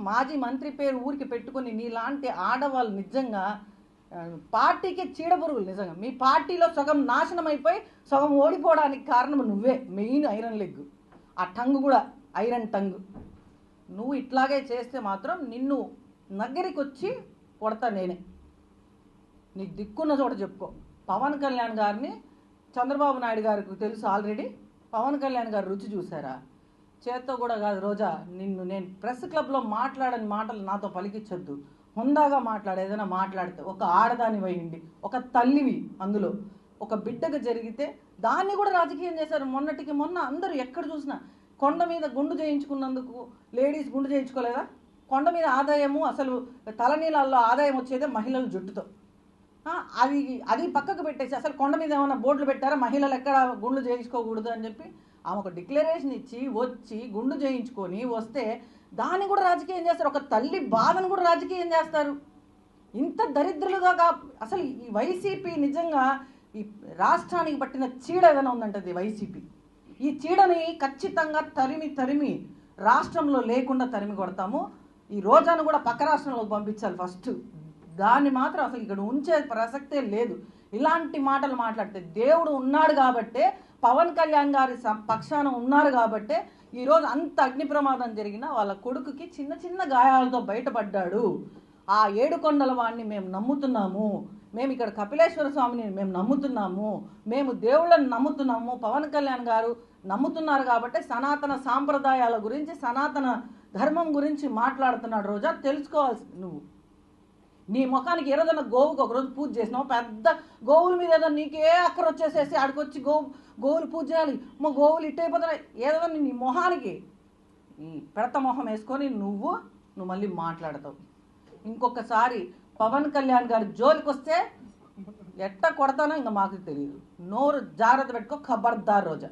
మాజీ మంత్రి పేరు ఊరికి పెట్టుకొని నీలాంటి ఆడవాళ్ళు నిజంగా పార్టీకి చీడపురుగులు. నిజంగా మీ పార్టీలో సగం నాశనం అయిపోయి సగం ఓడిపోవడానికి కారణం నువ్వే. మెయిన్ ఐరన్ లెగ్, ఆ టంగ్ కూడా ఐరన్ టంగ్. నువ్వు ఇట్లాగే చేస్తే మాత్రం నిన్ను దగ్గరికి వచ్చి కొడతా నేనే. నీకు దిక్కున్న చోట చెప్పుకో. పవన్ కళ్యాణ్ గారిని చంద్రబాబు నాయుడు గారికి తెలుసు ఆల్రెడీ. పవన్ కళ్యాణ్ గారు రుచి చూసారా? చేత్తో కూడా కాదు రోజా, నిన్ను నేను ప్రెస్ క్లబ్లో మాట్లాడని మాటలు నాతో పలికించొద్దు. హుందాగా మాట్లాడు. ఏదైనా మాట్లాడితే ఒక ఆడదాని వేయండి, ఒక తల్లివి, అందులో ఒక బిడ్డకు జరిగితే దాన్ని కూడా రాజకీయం చేశారు. మొన్నటికి మొన్న అందరూ ఎక్కడ చూసినా కొండ మీద గుండు చేయించుకున్నందుకు లేడీస్ గుండు చేయించుకోలేదా? కొండ మీద ఆదాయము, అసలు తలనీళ్ళల్లో ఆదాయం వచ్చేదే మహిళల జుట్టుతో. అది పక్కకు పెట్టేసి అసలు కొండ మీద ఏమైనా బోర్డులు పెట్టారా మహిళలు ఎక్కడ గుండు చేయించుకోకూడదు అని చెప్పి? ఆమె ఒక డిక్లరేషన్ ఇచ్చి వచ్చి గుండు చేయించుకొని వస్తే దాన్ని కూడా రాజకీయం చేస్తారు. ఒక తల్లి బాధను కూడా రాజకీయం చేస్తారు. ఇంత దరిద్రులుగా అసలు ఈ వైసీపీ నిజంగా ఈ రాష్ట్రానికి పట్టిన చీడ ఏదైనా ఉందంటే వైసీపీ. ఈ చీడని ఖచ్చితంగా తరిమి రాష్ట్రంలో లేకుండా తరిమి కొడతాము. ఈ రోజాను కూడా పక్క రాష్ట్రంలోకి పంపించాలి ఫస్ట్. దాన్ని మాత్రం అసలు ఇక్కడ ఉంచే ప్రసక్తే లేదు. ఇలాంటి మాటలు మాట్లాడితే దేవుడు ఉన్నాడు కాబట్టే, పవన్ కళ్యాణ్ గారి పక్షాన ఉన్నారు కాబట్టే ఈరోజు అంత అగ్ని ప్రమాదం జరిగినా వాళ్ళ కొడుకుకి చిన్న చిన్న గాయాలతో బయటపడ్డాడు. ఆ ఏడుకొండల వాడిని మేము నమ్ముతున్నాము, మేము ఇక్కడ కపిలేశ్వర స్వామిని మేము నమ్ముతున్నాము, మేము దేవుళ్ళని నమ్ముతున్నాము, పవన్ కళ్యాణ్ గారు నమ్ముతున్నారు కాబట్టి సనాతన సాంప్రదాయాల గురించి, సనాతన ధర్మం గురించి మాట్లాడుతున్నాడు. రోజా తెలుసుకోవాల్సింది నువ్వు. నీ ముఖానికి ఏదైనా గోవుకి ఒకరోజు పూజ చేసినావు, పెద్ద గోవుల మీద ఏదో నీకే అక్కర వచ్చేసేసి ఆడికొచ్చి గోవులు పూజ చేయాలి, మా గోవులు ఇట్టయిపోతున్నాయి ఏదో నీ మొహానికి ఈ పెడత మొహం వేసుకొని నువ్వు మళ్ళీ మాట్లాడతావు. ఇంకొకసారి పవన్ కళ్యాణ్ గారి జోలికి వస్తే ఎట్ట కొడతానో ఇంకా మాకు తెలియదు. నోరు జాగ్రత్త పెట్టుకో, ఖబర్దార్ రోజా.